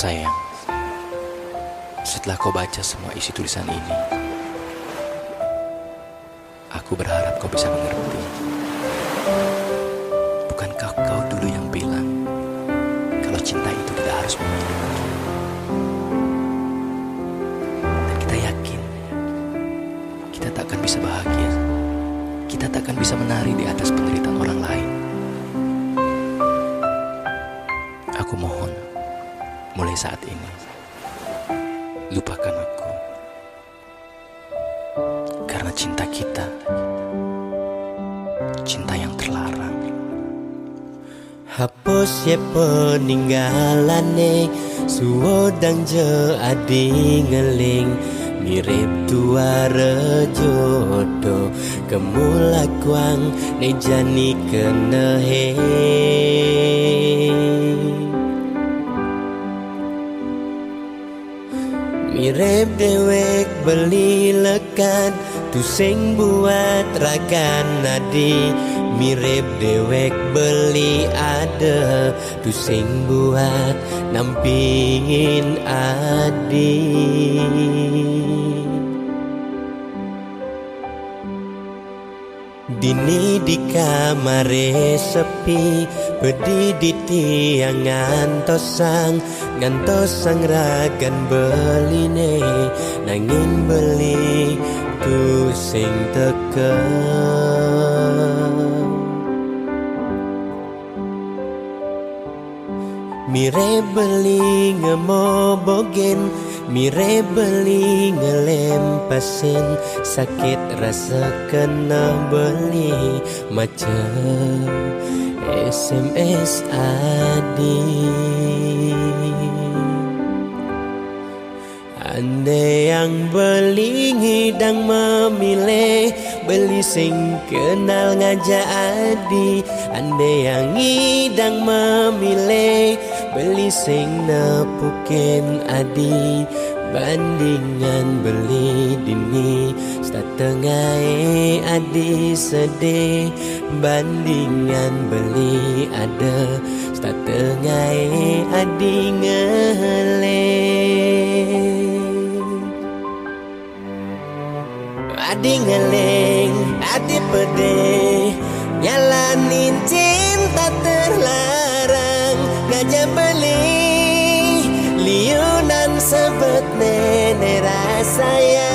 Sayang, setelah kau baca semua isi tulisan ini, aku berharap kau bisa mengerti. Bukankah kau dulu yang bilang kalau cinta itu tidak harus memiliki? Dan kita yakin kita tak akan bisa bahagia, kita tak akan bisa menari di atas penderitaan orang lain. Aku mohon, mulai saat ini, lupakan aku. Karena cinta kita, cinta yang terlarang. Hapus ye peninggalane, suodang je adi ngeling. Mirip tua rejodo, kemulakwang nejani kenehe. Mirip dewek beli lekat, tu sing buat rakan nadi. Mirip dewek beli ada, tu sing buat nampingin adi. Dini di kamare sepi, pedih di tiang ngantosang ragan beline, nanging beli tu sing teke. Mire beli ngemobogen, mire beli ngelempasin, sakit rasa kena beli macam SMS adi. Andai yang beli ngidang memilih, beli sing kenal ngajak adi. Andai yang ngidang memilih, beli sing nepukin adi. Bandingan beli dini, setengah adi sedih. Bandingan beli ada, setengah adi ngeleng. Adi ngeleng, adi pedih, nyalanin cinta terlarang. Ngajak beli liunan sebet nenek rasayang.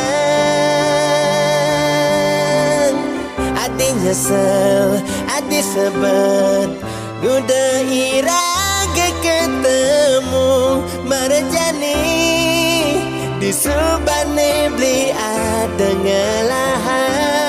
Adi nyesel, adi sebet, udah iraga ketemu marjani. Di subane beli ada ngelahan.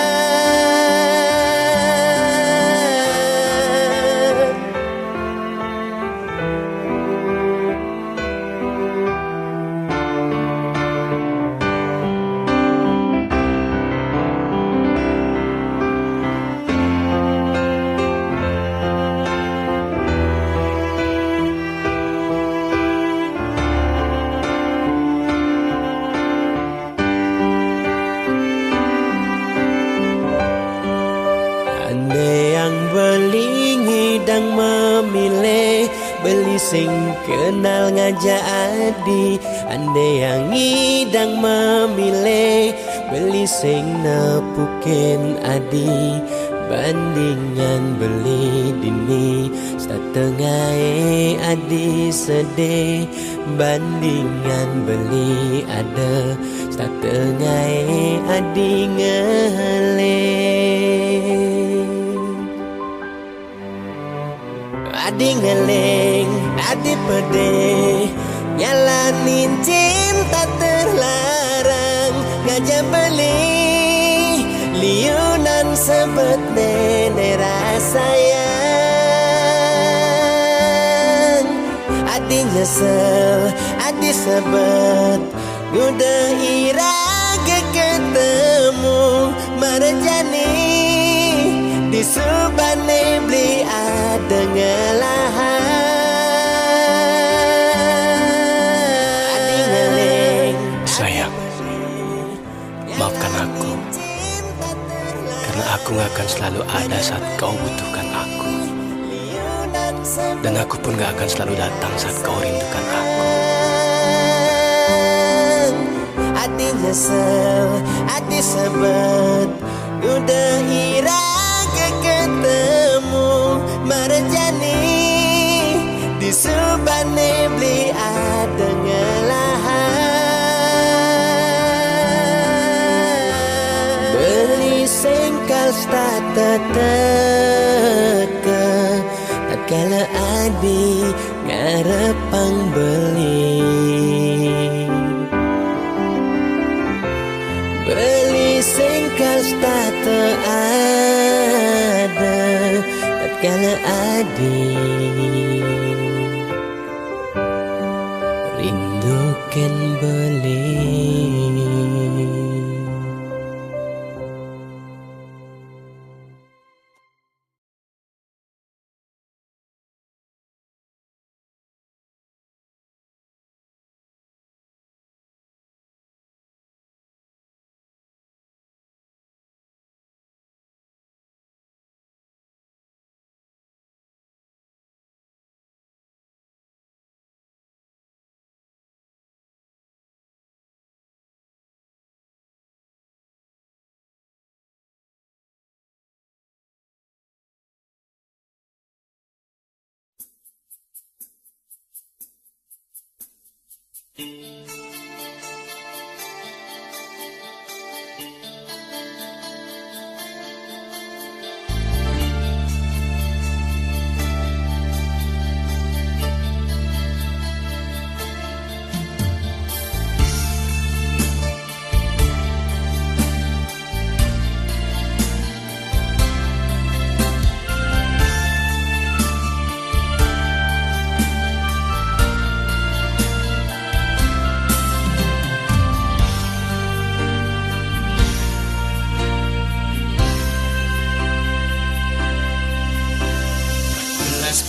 Ngidang memilih, beli sing kenal ngajak adi. Andai yang ngidang memilih, beli sing nepukin adi. Bandingan beli dini, setengah adi sedih. Bandingan beli ada, setengah adi ngeleng. Adi ngeleng, adi pedih, nyalanin cinta terlarang. Ngajak beli liunan sebet nenek rasayang. Adi nyesel, adi sebet, udah iraga ketemu marjani. Di subane beli ada ngelahan. Adi ngeleng. Sayang, maafkan aku, karena aku gak akan selalu ada saat kau butuhkan aku. Dan aku pun gak akan selalu datang saat kau rindukan aku. nyesel, hati sebet udah ira ketemu merjani di subane beli ada ngelahan beli sengkal stata teka tatkala adi ngarepang beli sengkal stata ada tatkala adi rindukan beli.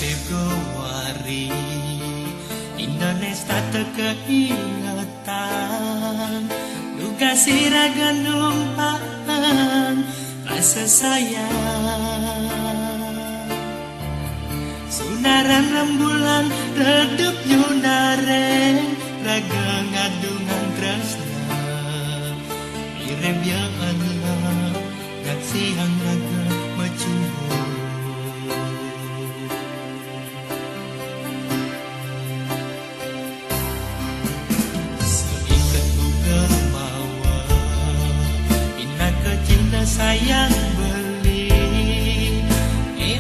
Februari Indonesia terkeingatan duga siraga numpang rasa sayang sunaran rembulan redup nyunareng raga ngadungan tresna irem ya Allah ngan siang raga mecubu sayang beli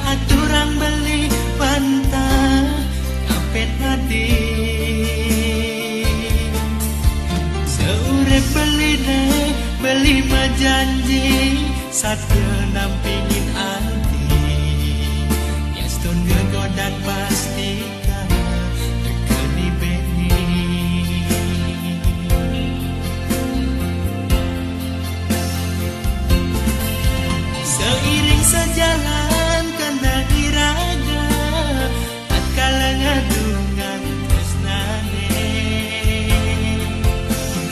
aturan beli pantah kapet nadi seurep beli deh beli majanji satu nampingin anti yaston gegodan pastikan tekeni beni seiring sejalan kena iraga tatkala ngadungan tresnane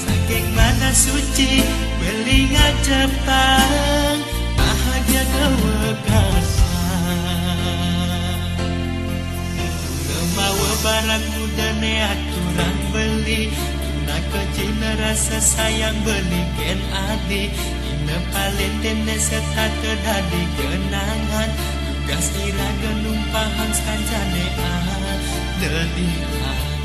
saking mana suci beli ngacepang bahagia kewekasan kemawa barang muda ne aturan beli tuna kecina rasa sayang beli ken adi Palentene serta terdadi kenangan tugas iraga numpahan kancane dari hati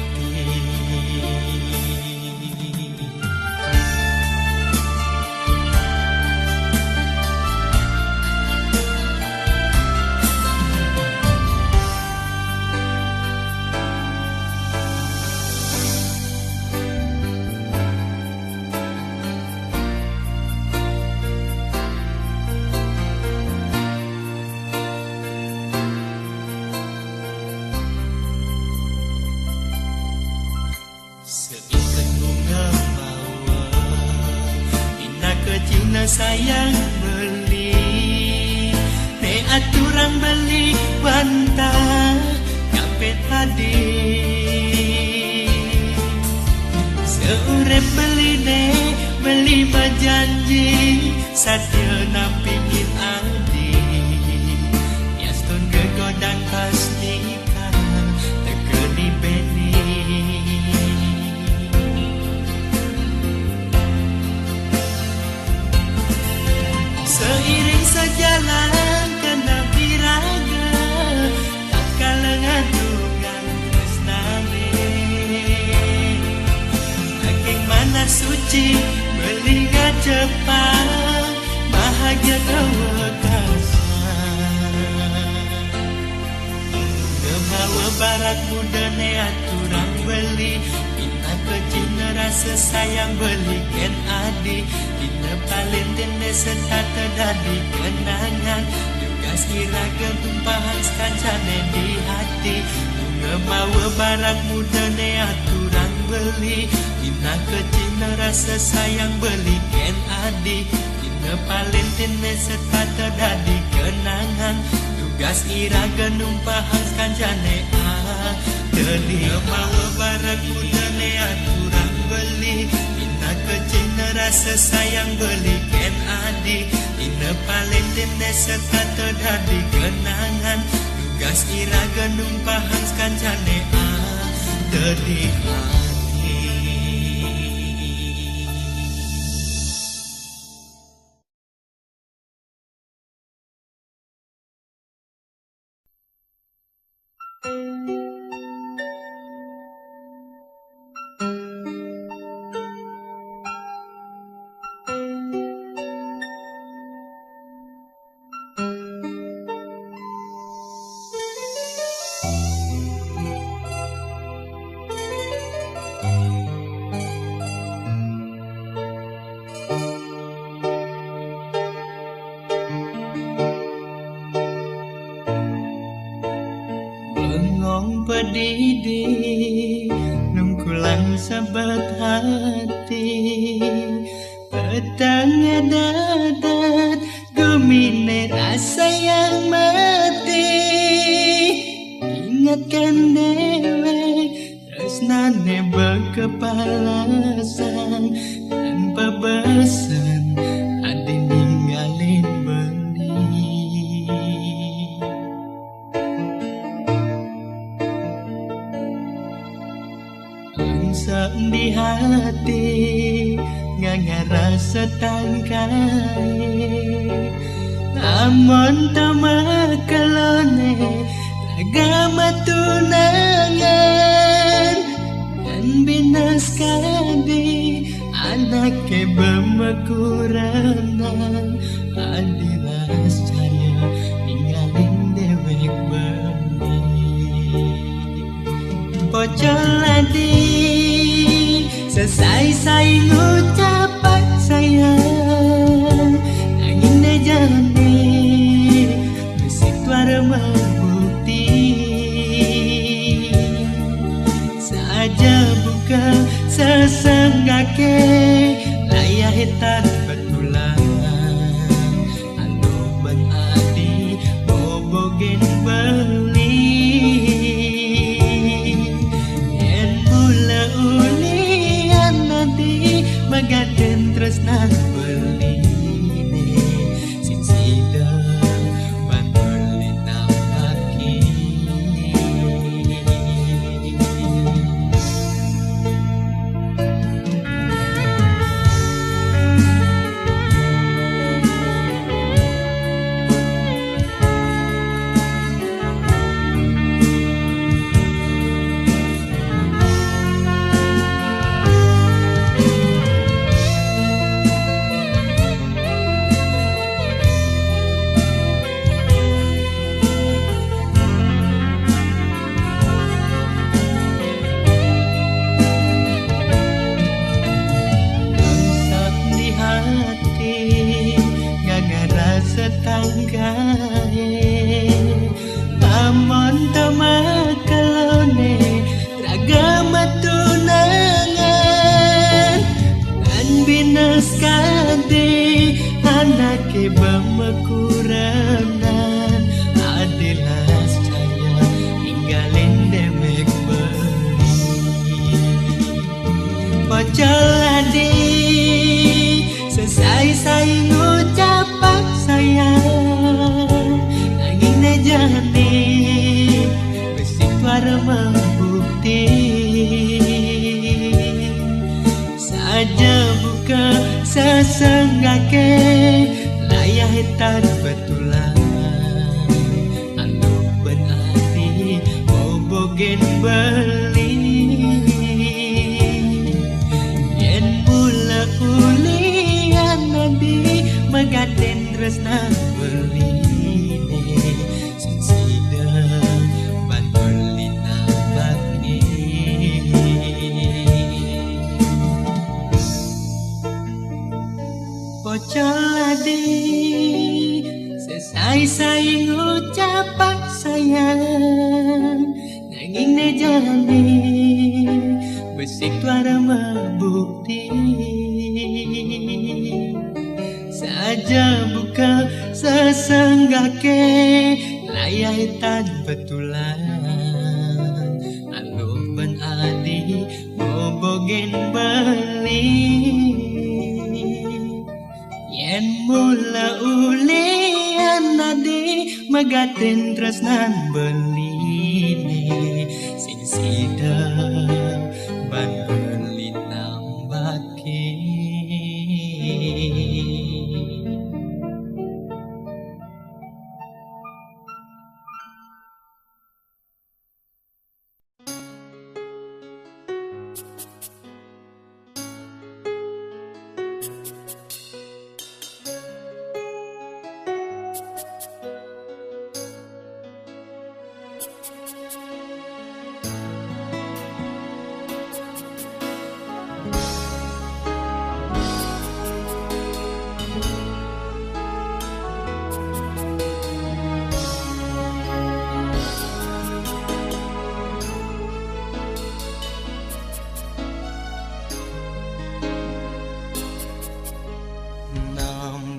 sayang beli ne aturan beli bantah kapet tadi seurep beli ne beli berjanji sadia nampingin adi yaston gegodan pastikan tekeni beni sejalan kena piraga tak kalah ngadungan tresnane saking mana suci belingat cepat bahagia kewekasan Gemawa barat muda ne aturang beli Ina kecina rasa sayang beli ken adi Ina paling tende serta terdadi kenangan Tugas iraga tumpahan sekancane di hati Gemawa barat muda ne aturang beli Ina kecina rasa sayang beli ken adi Ina paling tende serta terdadi kenangan Tugas iraga numpahan kancane Deli mawa barak mudane aturang beli Ina kecina rasa sayang beli ken adi Ina paling tene serta terdadi kenangan Tugas iraga numpahan kancane Deli hati Bengong pedidi nungkulang sabat hati petangnya dadat domine rasa yang mati ingatkan dewe tresnane berkepalasan tanpa besan adi ninggalin beli Angsa di hati nggak rasa tangkai namun tama kalone agama tunangan dan binas kadi anak ke bemekuranan adilas caya ninggalin dewek Pocol adi selesai saya ngucapan sayang angin dejani musik tuara membukti saja buka sesenggake layah hitam betulan anu benadi bobogen beli Magaden tresna beline sing sida bantul ditambaki setangkai namun temakalone ragama tunangan dan binas kade anake bemekuranan adilas caya ninggalin dewek beli Pocol adi selesai saya ngucapan sayang angin dejani besi tuara membukti saja buka sesenggake layah hitam beli yen mula ulian nadi magaten tresna beli sing sidang ban beli nabaki Pocoladi sesai-sai ngucapak sayang nanging ne jadi besik tuara membukti saja buka sesenggake layai tan betulan anu ben adi bobogen beli yen mula ulian nadi magaten tresnan beline sing sida ban beli nambake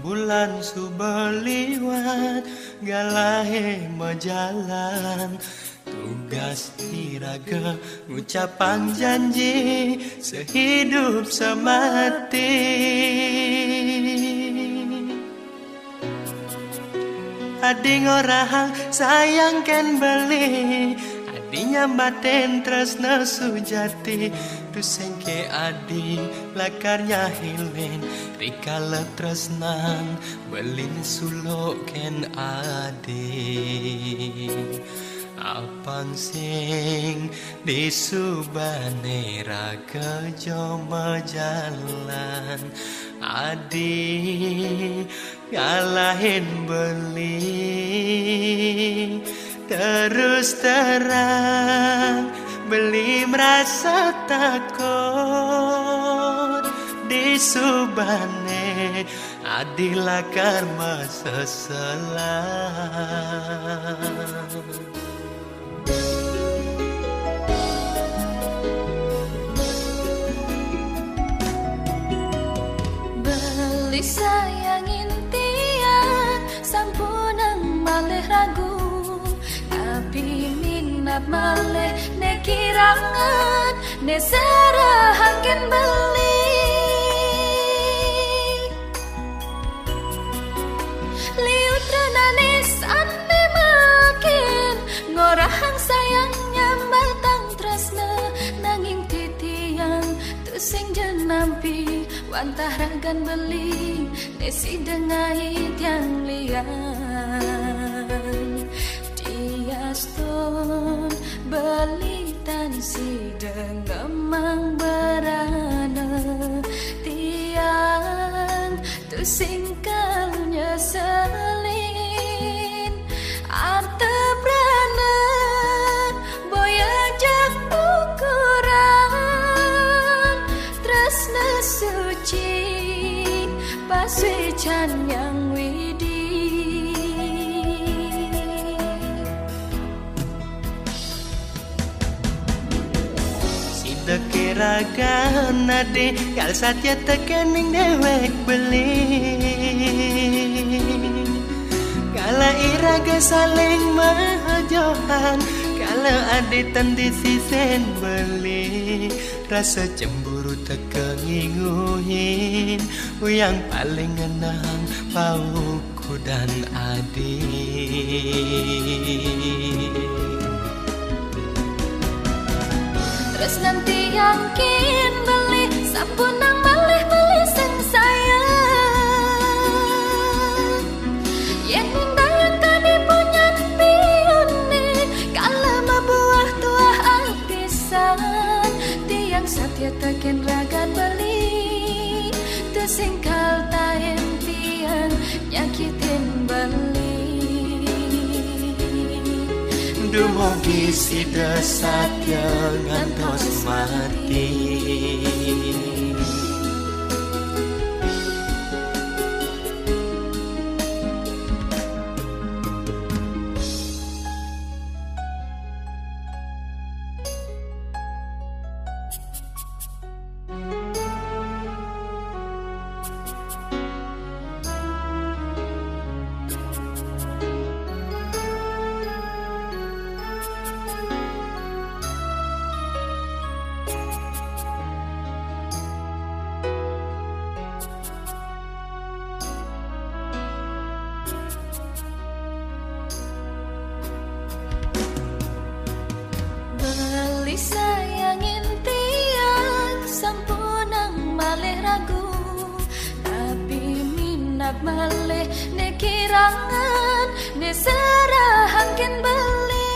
bulan subeliwat galahe majalan tugas tiraga ngucapan janji sehidup semati adi ngorahang sayang ken beli adi nyambaten tresna sujati tusengke adi lakarnya hilen rikala tresnan belin sulok ken adi apang sing disubane raga joma jalan adi ngalahin beli terus terang beli merasa takut disubane adilah karma seselang beli sayangin tiang sampunang malih ragu tapi minat malih ne kirangan ne serahaken beli liut renanis ane makin ngorahang sayangnya batang tresna nanging titiang tusing jenampi wantah ragan beli nesi dengai tiang lian diaston beli tan si dengemang berana tiang tusingkalnya selin arte berana boyajak ukuran tresna suci paswecan yang widi dekiraga nade kal satya tekening dewek beli kala iraga saling mahajohan kala aditan di sisen beli rasa cemburu tekenginguhin yang paling enang pauku dan adik terus nanti yakin beli sampunang malih beli sing sayang yen dayang kani punya pione kala mabuah tuah satya takin ragan beli tersingkal tayen tiang nyakitin beli Dumugi sida satya ngantos mati Beli sayangin tiang sampunang malih ragu tapi minat malih ne kirangan ne serahangkin beli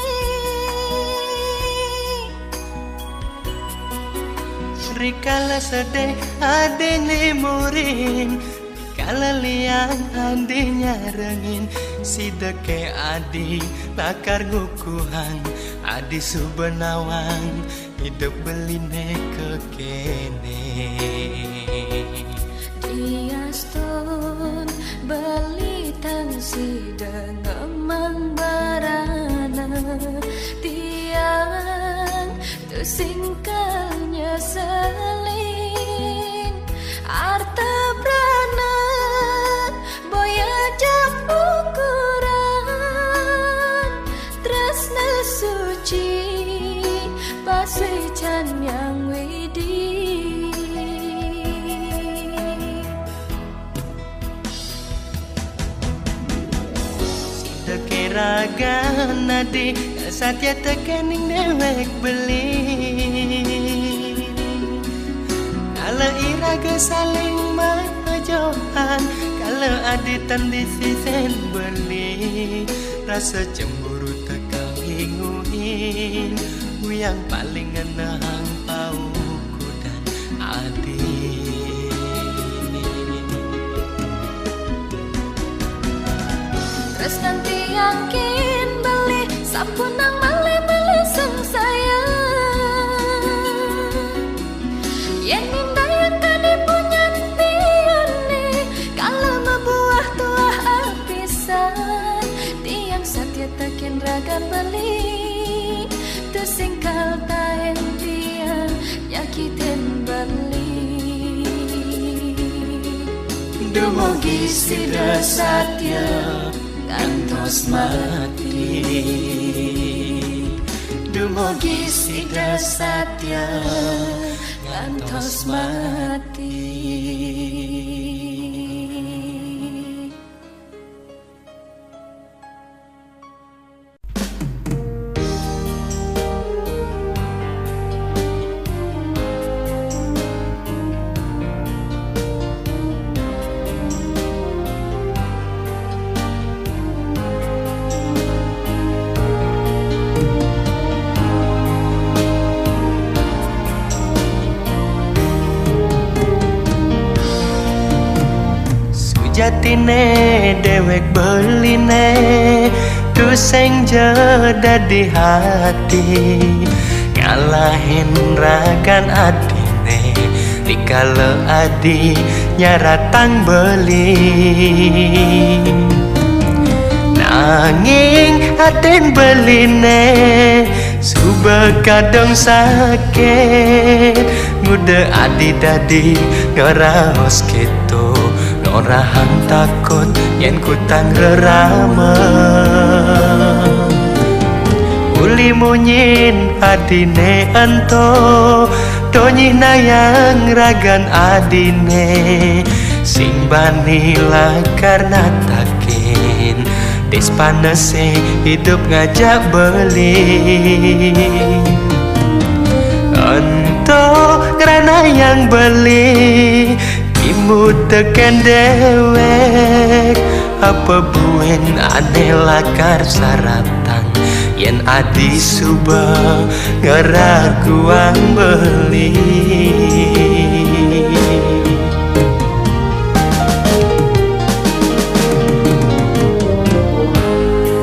Rikala sedih adene muring Kala liang adenya rengin Sideke adi bakar ngukuhan Adi subenawang hidup beline kekene Diaston beli tangsi dengemang barana tiang tersingkalnya selin arta brana boya jam ukuran tresna suci paswecan yang widi Tekiragan nadi satya tekening dewek beli Kala iraga saling majohan Kala aditan di sisen beli Rasa cemburu tekang hinguin Yang paling ngenang pauku dan adik Terus nanti yakin beli sampunang malih-malih sing sayang Yen mindayan kani punyan piyone Kalau membuah tuah apisan Tiang satya takin raga beli tersingkal taen tiang nyakitin beli Dumugi sida satya ngantos mati Dumugi sida satya ngantos mati Jatine dewek beline tuseng jeda di hati ngalahin ragan adine dikala adi nyaratang beli nanging aten beline suba kadang sakit ngude adi dadi ngeraos gitu Orahan takut yen kutang rerama Uli munyin adine anto Donyi nayang ragan adine Sing bani karena takin Des panese hidup ngajak beli Anto karena yang beli Imu tekan dewek Apa buen aneh lakar saratang yen adi suba ngeraguang beli.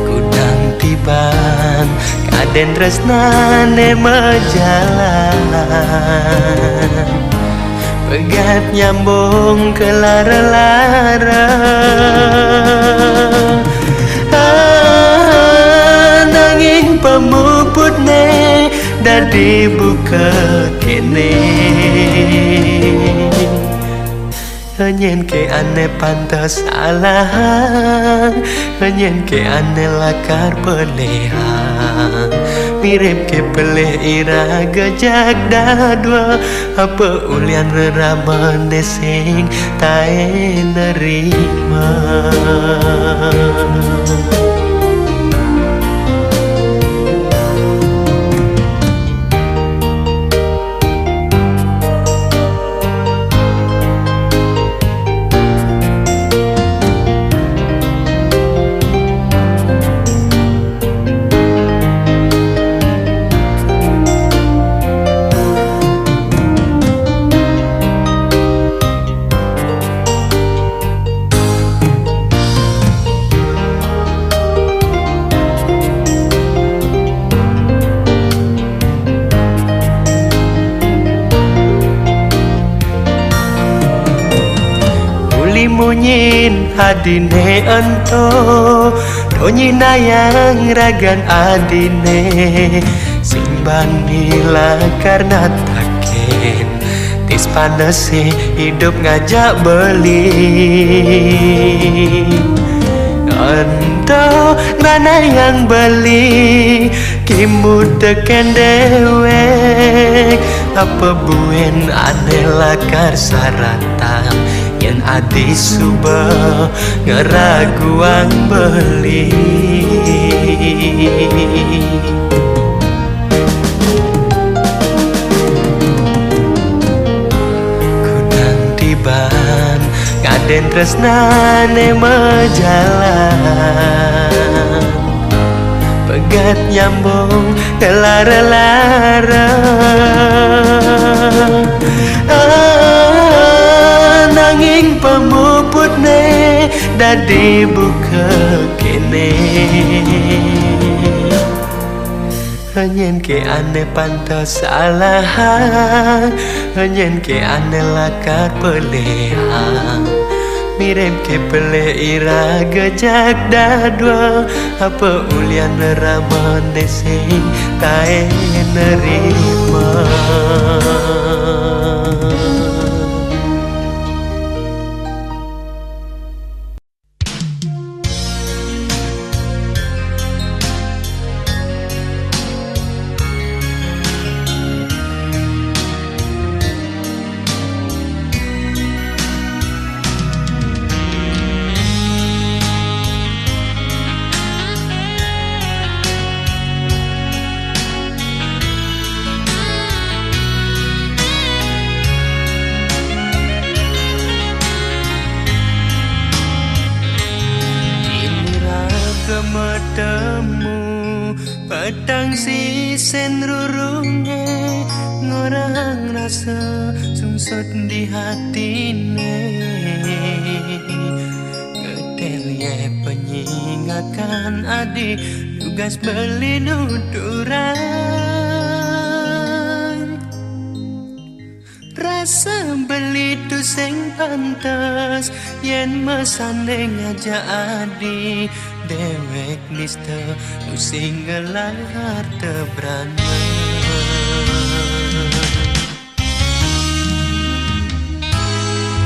Kudang tiban kaden tresnane mejalan, pegat nyambung ke lara-lara. Nanging pemuputne dadi buka kene. Nyen ke ane pantas salah, nyen ke ane lakar pelehan. Mirip ke peleh ira gajak dadwa, apa ulian reraman desing tae nerima. Munyin adine ento donyina yang ragan adine simbangila karena taken tis panese hidup ngajak beli. Ento ngrana yang beli kimut teken dewek, apa buen ane lakar saratan yen adi suba ngeraguang beli. Kudang tiban kaden tresnane mejalan, pegat nyambung ke lara-lara. Nanging pemuputne dadi buka kene. Nyen ke ane pantas salah, nyen ke ane lakar pelehan. Mirip ke peleh ira gajak dadwa, apa ulian neraman desing tae nerima. Petang sisen rurunge ngorang rasa sungsut di hatine. Kedelye penyingakan adi tugas beli nuturan. Rasa beli tu sing pantas yen mesandeng aja adi. Dewek nista nu singgelar tebrana.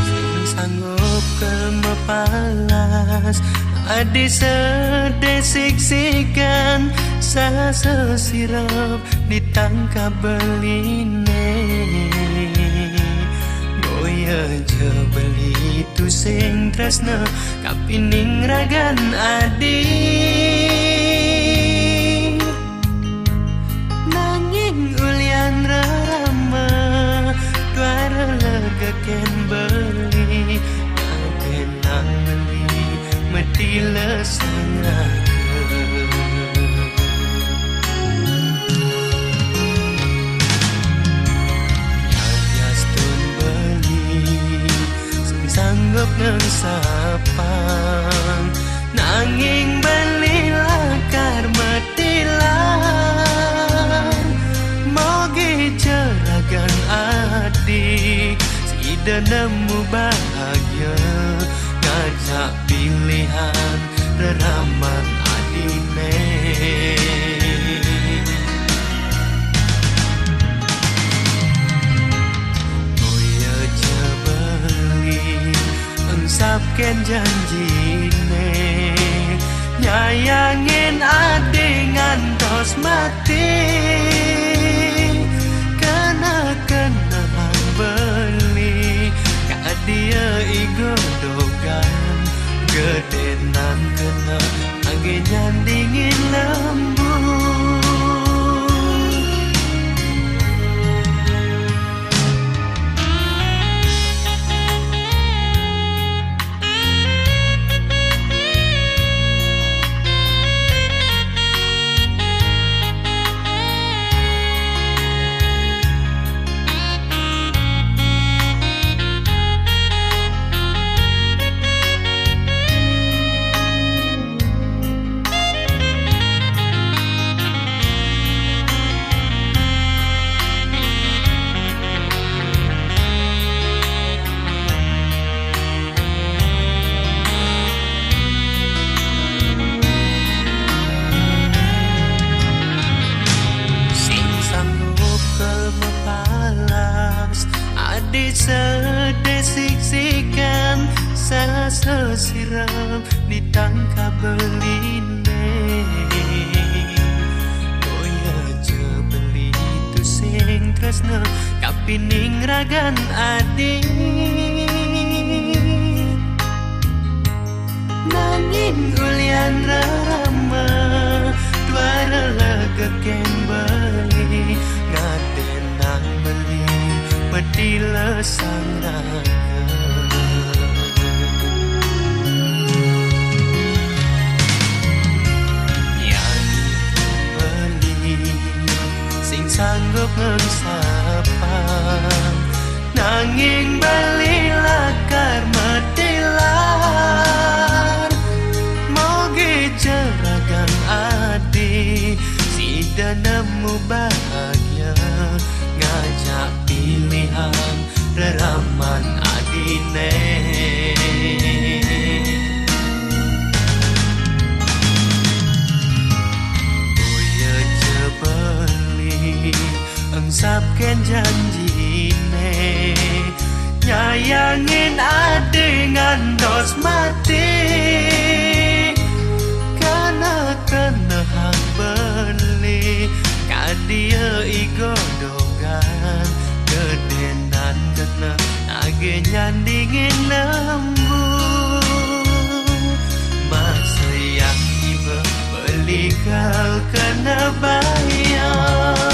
Sing sanggup kemepalas adi sedesik-sikan sasesirap ditangkap beline. Boya je beli tu sing tresna kapining ragan adi. Nanging ulian rama duara legeken beli agen nang beli medila sangaga. nemu bahagia ngajak pilihan reraman adine Koyo jebeli engsapken janjine nyayangin ade ngantos mati kena beli kak dia igodogan gedenan kena angin dingin lembu sedesiksikan sesiram ditangkap beline Koyo jebeli tu sing tresna kapining ragan adi nanging ulian rama dua lega kembali ngadenang beli Bedila sang raga Yani beli sing sanggup ngengsapang nanging beli lakar medilan moge jeragan adi sida nemu bahagia ngajak pilihan reraman adine Koyo jebeli engsapken janjine nyayangin ade ngantos mati karena kena hak beli kadia igodogan gedenan kena age nyandingin lembu masa yang iba beli kau kena bayar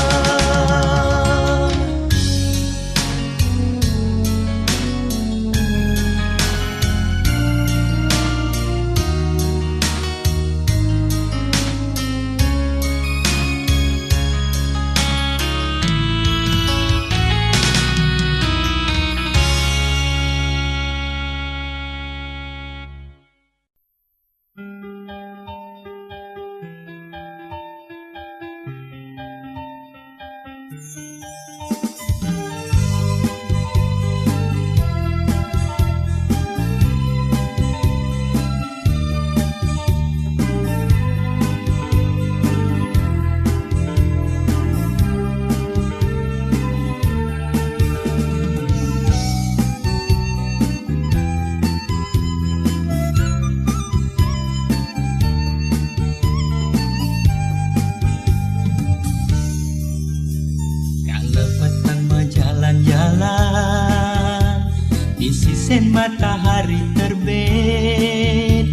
Sen matahari terbit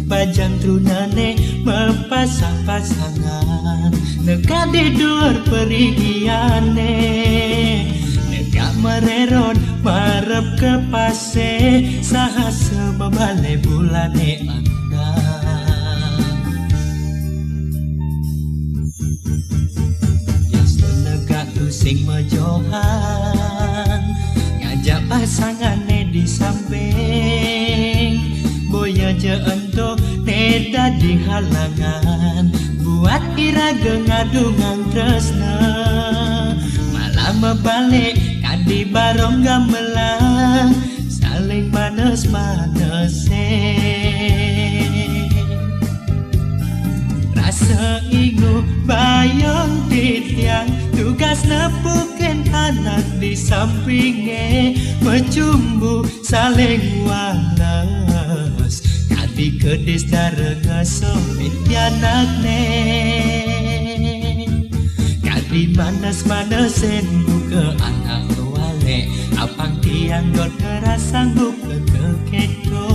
Bajang trunane mepasang-pasangan Neka di dur perigiane Neka mereron marep ke pase Sahasa babale bulane anda Yes nega tu sing mejohan Ngajak pasangane di samping Boya je ento neda di halangan Buat iraga ngadungang tresna Malah mebalik kadi barong gamelan saling manes-manesin. Rasa ingu bayang titiang, tugas nepukin anak di sampingnya, mencumbu saling walas. Kadi kedis darah ngesopit pianak ne, kadi manas-manesin buka anak wale, apang tiang dot ngerasang buka keketo.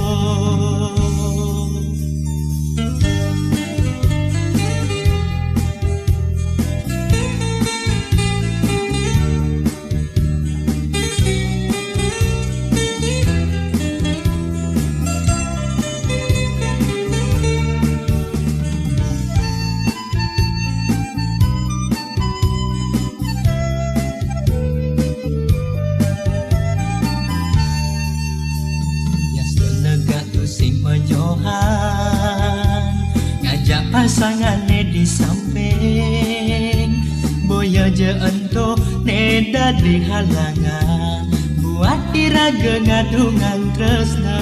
Ngajak pasangannya di samping, boya je ento neda di halangan, buat iraga ngadungan tresna.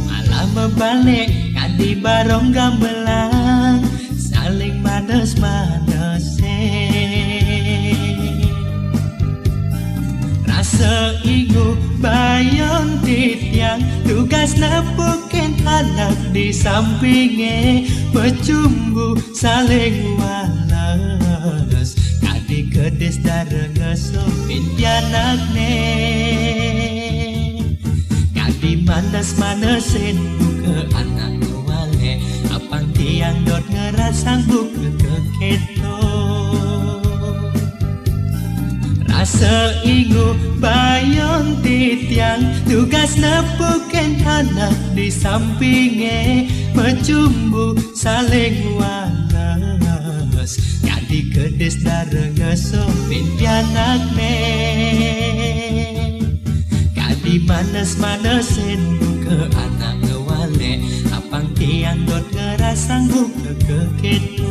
Malah membalik kadi barong gamelang, saling manes-manesin. Rasa ingu bayang titiang, tugas nepukin anak di sampingnya, bercumbu saling walas. Kadi kedis darah ngesopin pianak ne, kadi manes-manesin buka anak wale, apang tiang dot ngerasang buka keketo. Rasa ingu bayang titiang, tugas nepukin anak di sampingnya, mencumbu saling walas. Kadi kedis darah ngesopin pianak ne, kadi manes-manesin buka anak wale, apang tiang dot ngerasang buka keketo.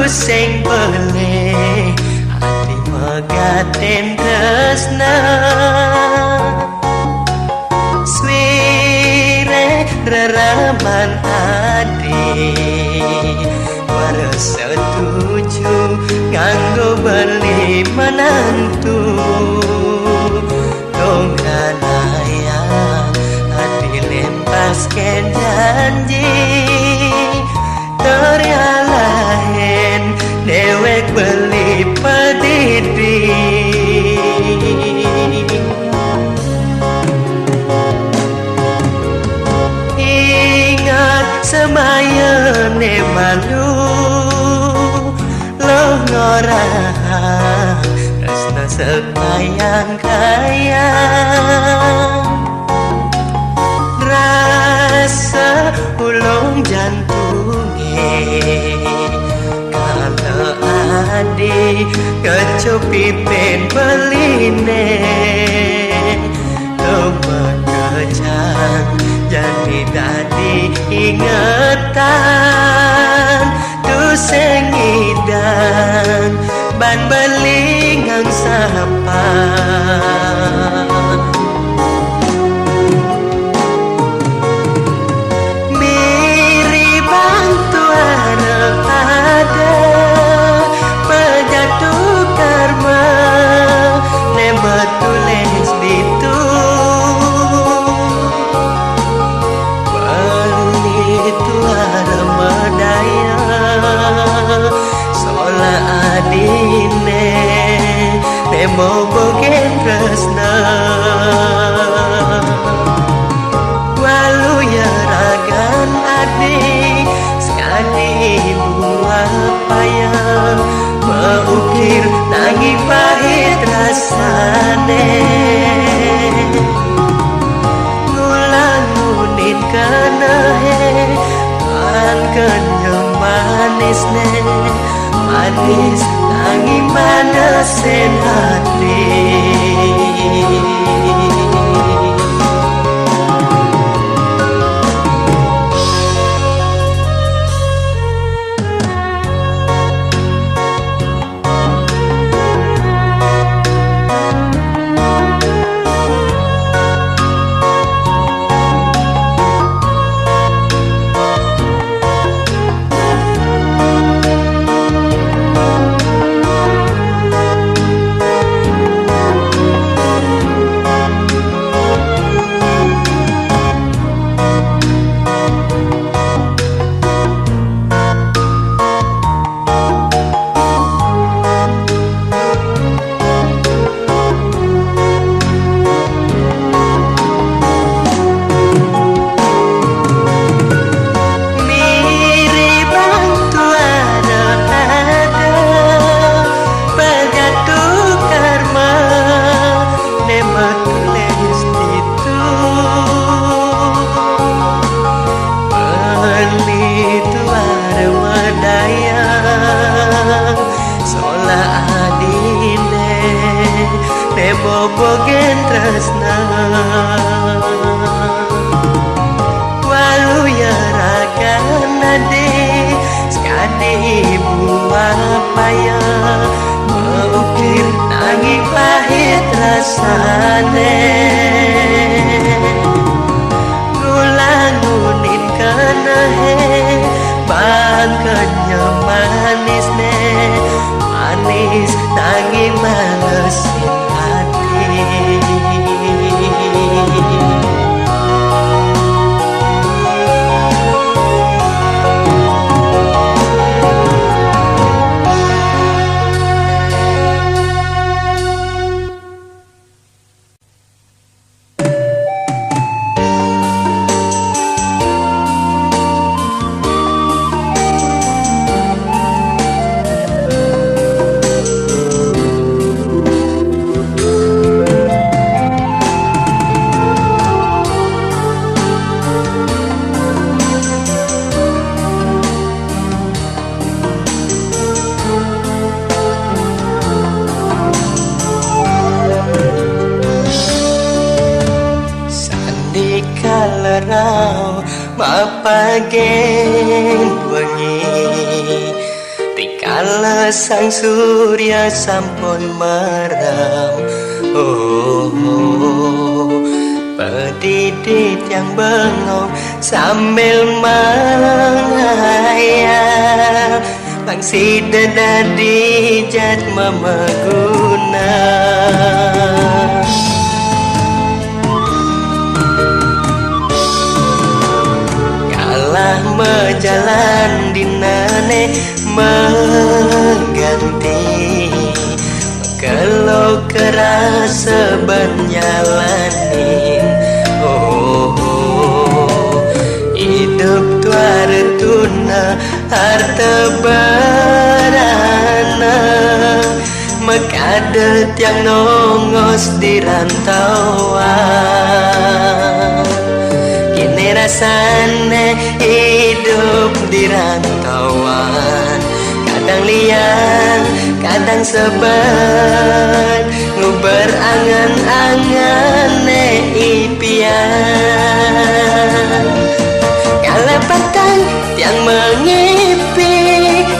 Sing beli ati megaten tresna, swire reraman adi waras setuju nganggo beli menantu. Dong kanayang ati lempasken janji, ternyalahin dewek beli pedidi. Ingat semayane malu lo ngorang resna sekayang-kayang, rasa ulung jantungnya kalau adi kecupi pen beline kemekejang jadi tadi ingetan tu sengidang ban belingang sapa. Betulis ditu Sola adine nemo bogen tresna walu ya ragan adik sekali apa ya mengukir nangi pahit rasane ngulangunin kenehe man kenyang manis ne manis nangi manasen hati bogen tresna walu ya rakan adik sekali ibu apa ya mengukir nanging pahit rasane ngulangunin kenehe bang kenyang manis ne manis nanging malesin mapagen wengi tikala sang surya sampun maram pedidit yang bengong sambil menghayal bangsi dadi jat memeguna mejalan dinane mengganti kalau kerasa berjalanin hidup tuara tuna harta berana mekadet yang nongos di rantauan kini rasanya hidup di rantauan kadang liang, kadang sebat nguber angan-angan impian kalau petang tiang mengipi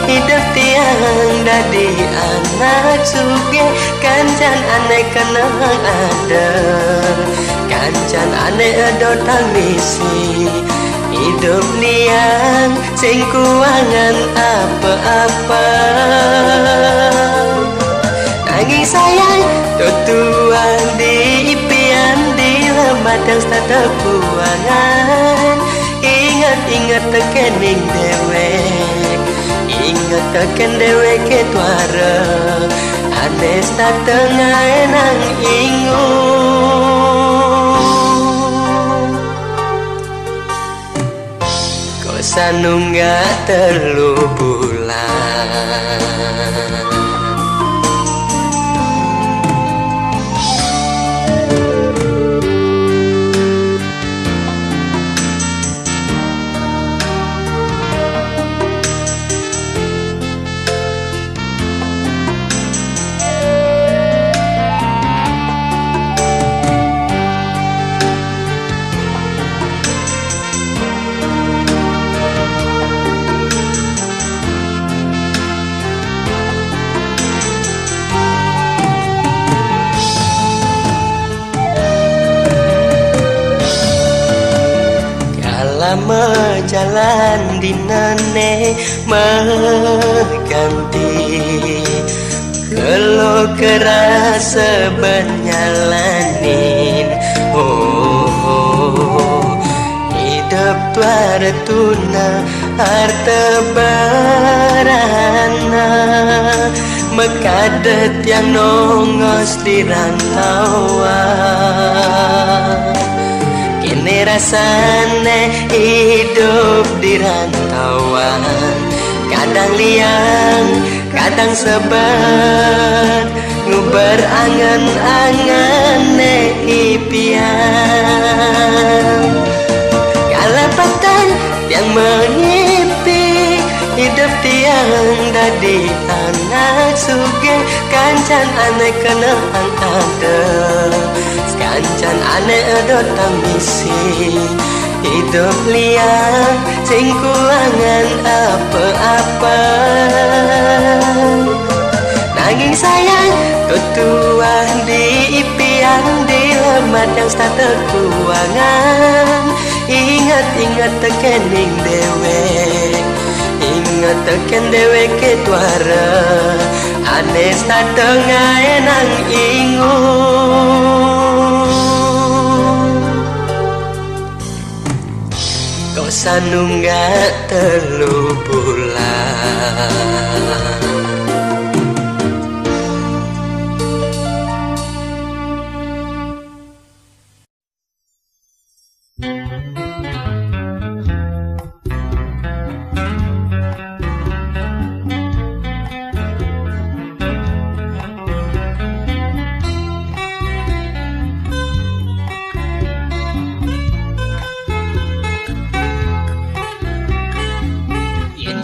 hidup tiang dadi anak suge kancan aneh kenang ada kancan aneh ada tangisi hidup liang sing kuangan apa-apa nanging sayang tutuan di impian di lembadan stata buangan ingat-ingat tekening dewek ingat tekan dewe ke tuara Anes tak tengah enang ingung Kau sanunggah telu bulan lama jalan di nane mengganti Kalau kerasa bernyalanin hidup tuara tuna harta barana Mekadet yang nongos di rantauan Kini rasanya hidup di rantauan Kadang liang, kadang sebat Nguber angan-angan impian Kalapatan yang mengipi Hidup tiang dadi anak suge Kancan aneh kena ada Kancan aneh edot tamisi Hidup liang sing kuangan apa-apa Nanging sayang tutuan di impian Di lemat yang tak terkuangan Ingat-ingat tekening dewek Ingat teken dewek ke tuara Anes tak tengah enang ingung Kau sanunggah telu bulan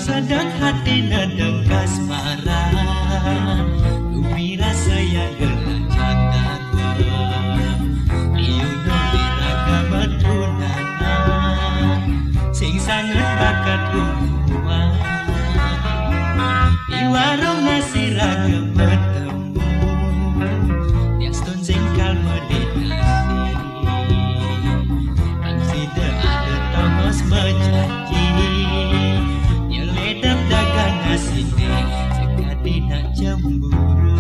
Sadang hati nadang kasmaran Umi rasa yang gelancangan Iuno diraga betunana Sing sangat bakat hubungan Di warung nasi raga bertemu Yang stun singkal meditasi Kan sida ada tongos berjanji dagang asine sekadi nak cemburu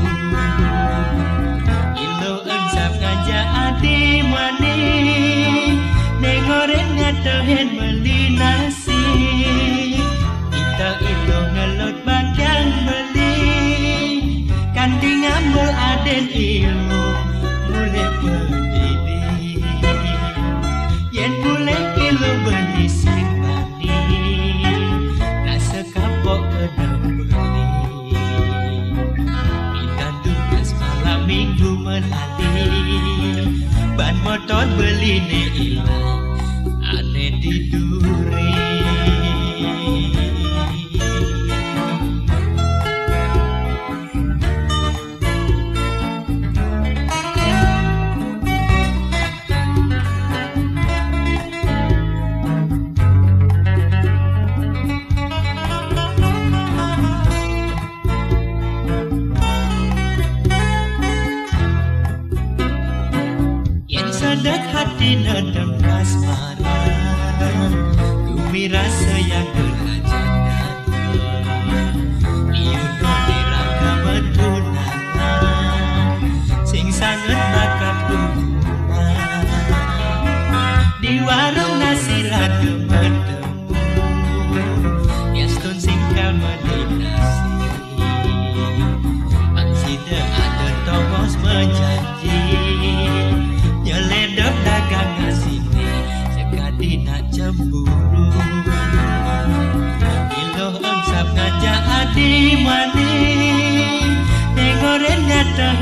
ilo ensap ngajak adi mani nengoren ngatohen beli nasi kita ilo ngelot bagian beli kanding ambil aden ilo mulai berdiri yen mulai ilo berisi kapok kedam beli Ikan tugas malam minggu melali Ban motor beli ne ilang Aneh diduri Sadak hati nadam kasmaran Umi rasa yang gelancangan Iuno diraga betunana Sing sangat bakat hubungan Di warung nasi raga bertemu Yastun singkal medina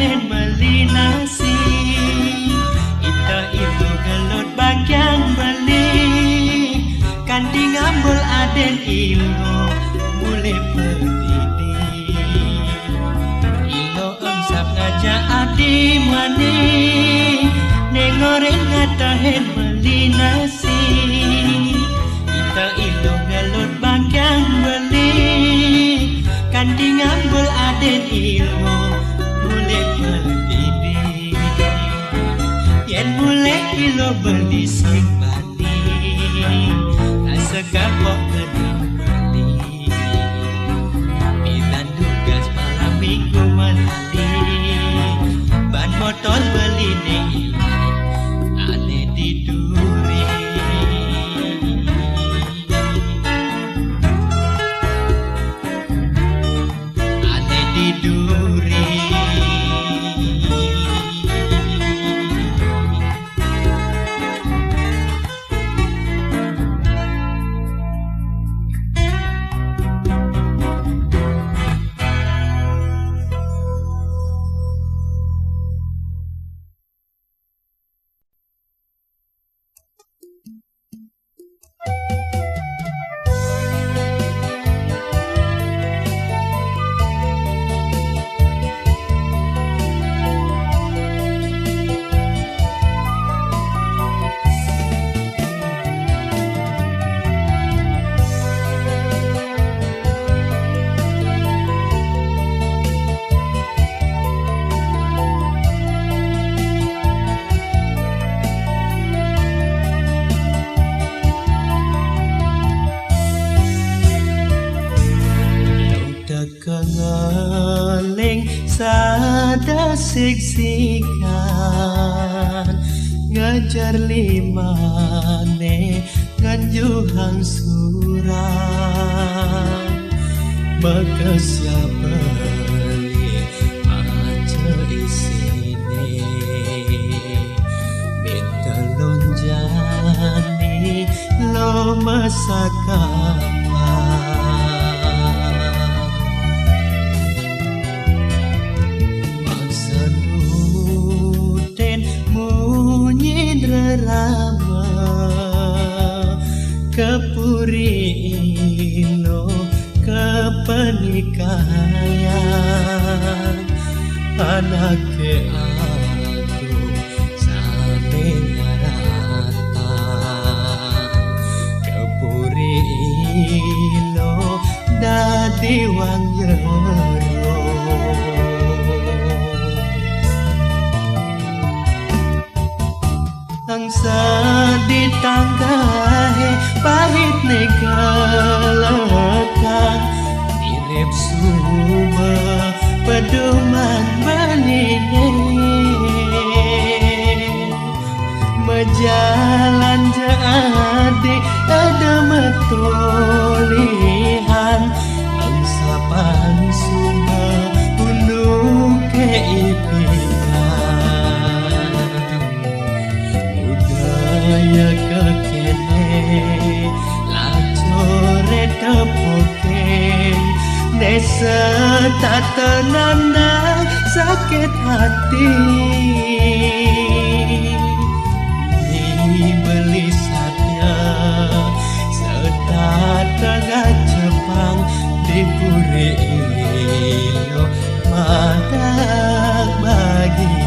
hen beli nasi ita itu gelut bagian beli kanding ambul aden ilo boleh berdidi ilo emsap ngajak adi mani nengoreng ngata hen beli nasi ita ilo gelut bagian beli kanding ambul aden ilo boleh berdidi yen boleh ilo beli simbani rasa kapok kenal beli milan tugas malam minggu malali ban motor beli ne ane diduri ane diduri kengaling sada siksikan ngajar limane nganjuhang surang maka siapa beli aja isine minta lonjani lo masakapa rama kepuri ilo kepenikayan anak ke aku sampai rata kepuri ilo dadi wang jero angsa di tanggahe pahit negalakan mirip suma pedoman benine mejalan jadi ada metolihan angsa pan suma undung keipikan ya kekene lacore tepoken desa tak tenang sakit hati dibeli satya setat tengah Jepang diburi ilo madak bahagia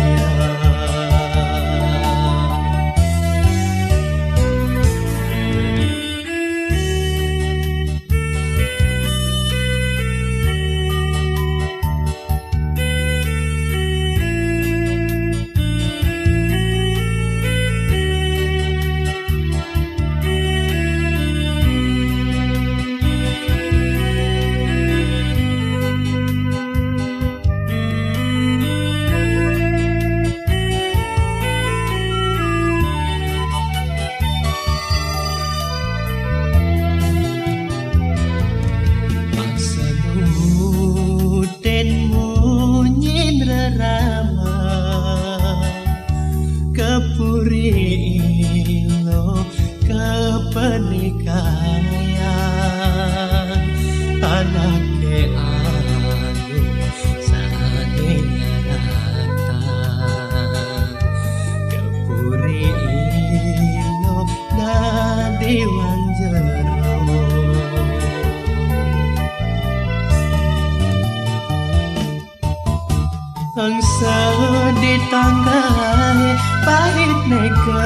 Angsa di tanggai pahit negelakang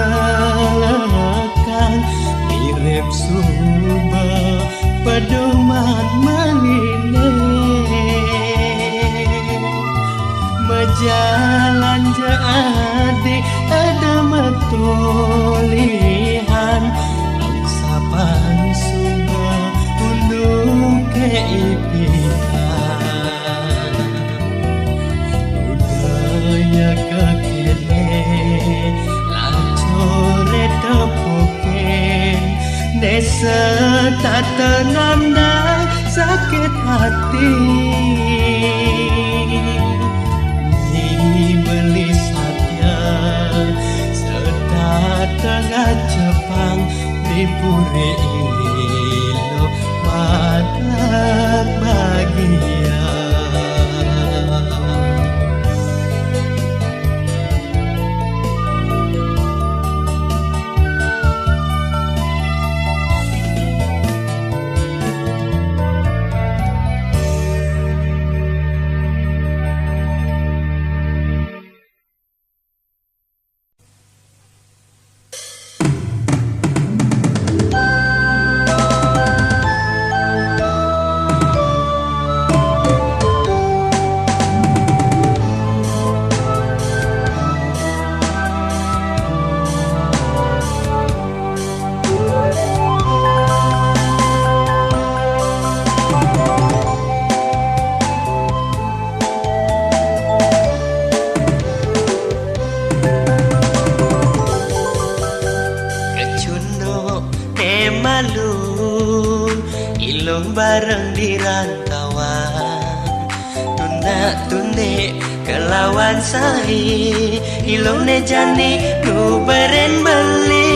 mirip suba pedoman menilai Majalan jadi ada metulihan Angsa pansuba undung keipikan Budaya kekene lacore tepukin Desa tak tenandang sakit hati Beli satya serta tengah Jepang di puri ilo madak bahagia Ilong bareng di rantauan Tunda tunde kelawan sahi Ilong ne jani nu beren beli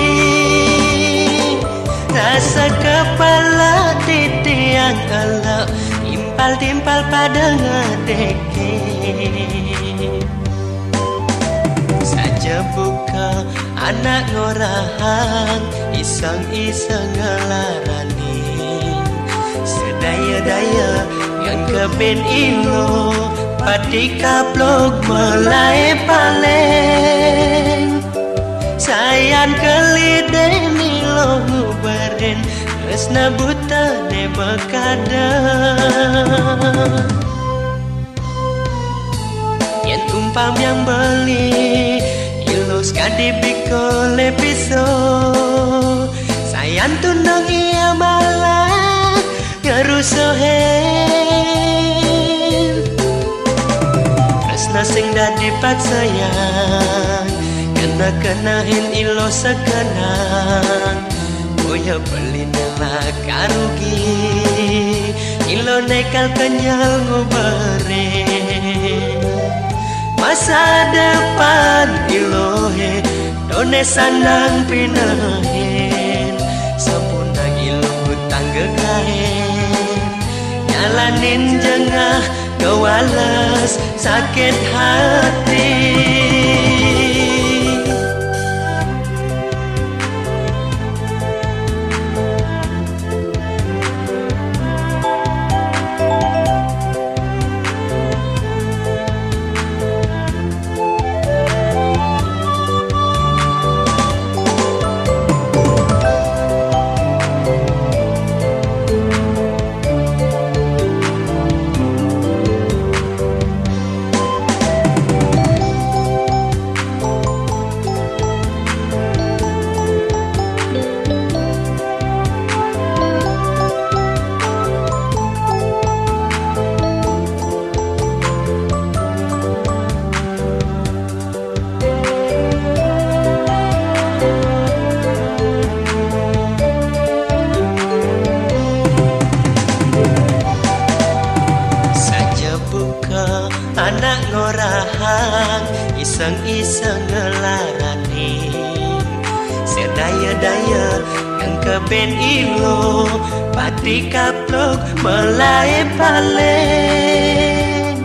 Rasa kepala titiang kalau Timpal-timpal pada ngedeke Saja buka anak ngorahan Iseng-iseng ngelarani Sedaya-daya yang keben ilo Pati kaplok melai paleng Sayan keliden ilo ngubaren Resna buta ne bekada Yang umpam yang beli Ilo skadi biko lepiso Sayan tunang ia malah Ngerusuhin Resna sing dadi paksayang Kena-kenahin ilo sekenang Boya beli nela karugi Ilo nekal kenyal nguberin Masa depan ilo he Done sandang pinahin Samunang ilo hutang gegahin Jalanin jengah kewalas sakit hati anak ngorahang iseng-iseng ngelarani sedaya-daya yang keben ilo pati kaplok melai paleng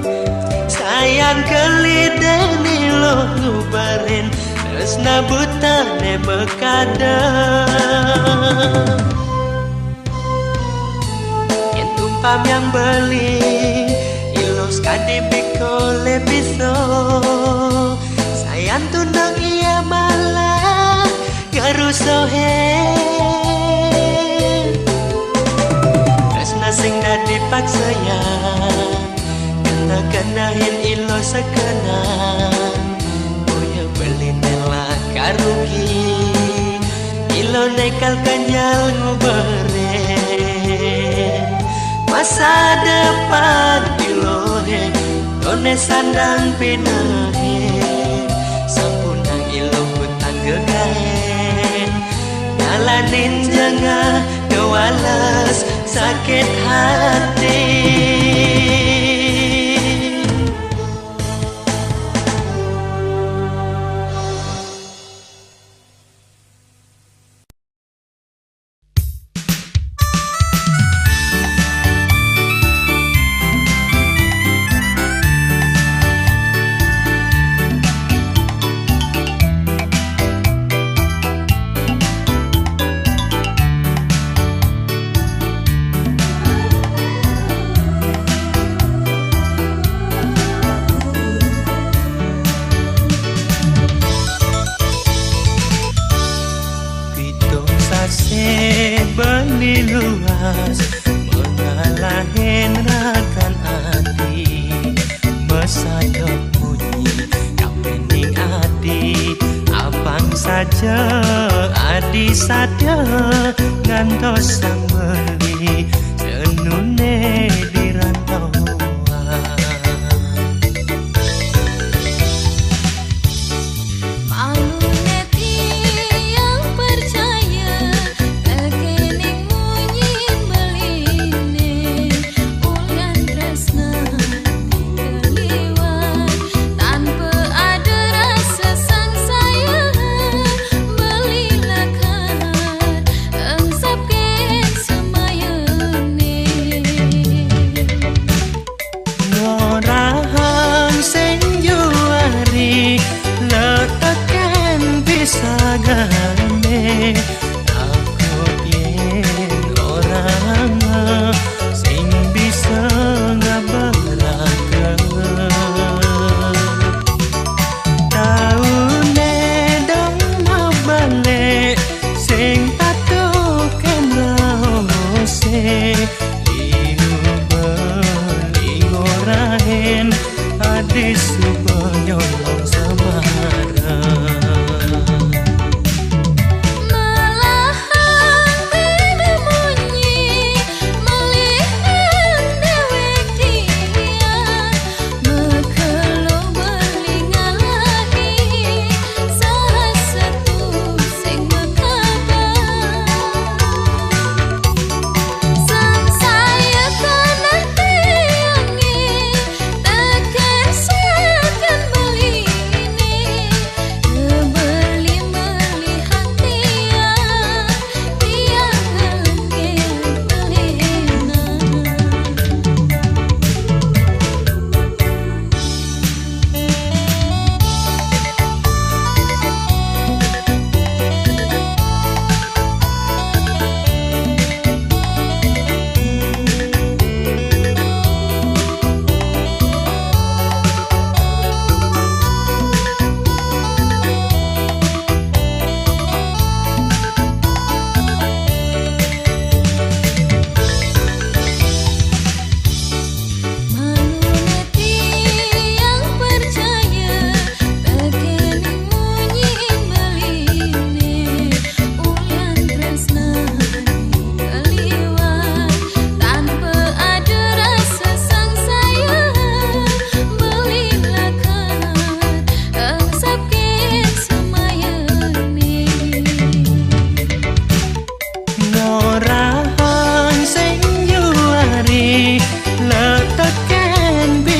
sayang keliden ilo ngubarin resna buta ne bekada yang tumpam yang beli kade bikole biso sayang tunang iya malah garusohe tresna sing dadi paksayang kena-kenahin ilo sekenang boya beli nela karugi ilo nekal kanyal ngubere masa depan ilohe done sandang pinahe sampunang ilo hutang gegahe nyalanin jengah kewalas sakit hati. Beli luas mengalahin rakan hati mesadok bunyi kapening adi abang saja adi sada ngantos sang beli senune di rantauan sagane aku yen orang sing bisa ngabaraken taune dong mabale sing tatuken raose liu beli orahen adis subanyolong samarang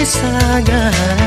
sagane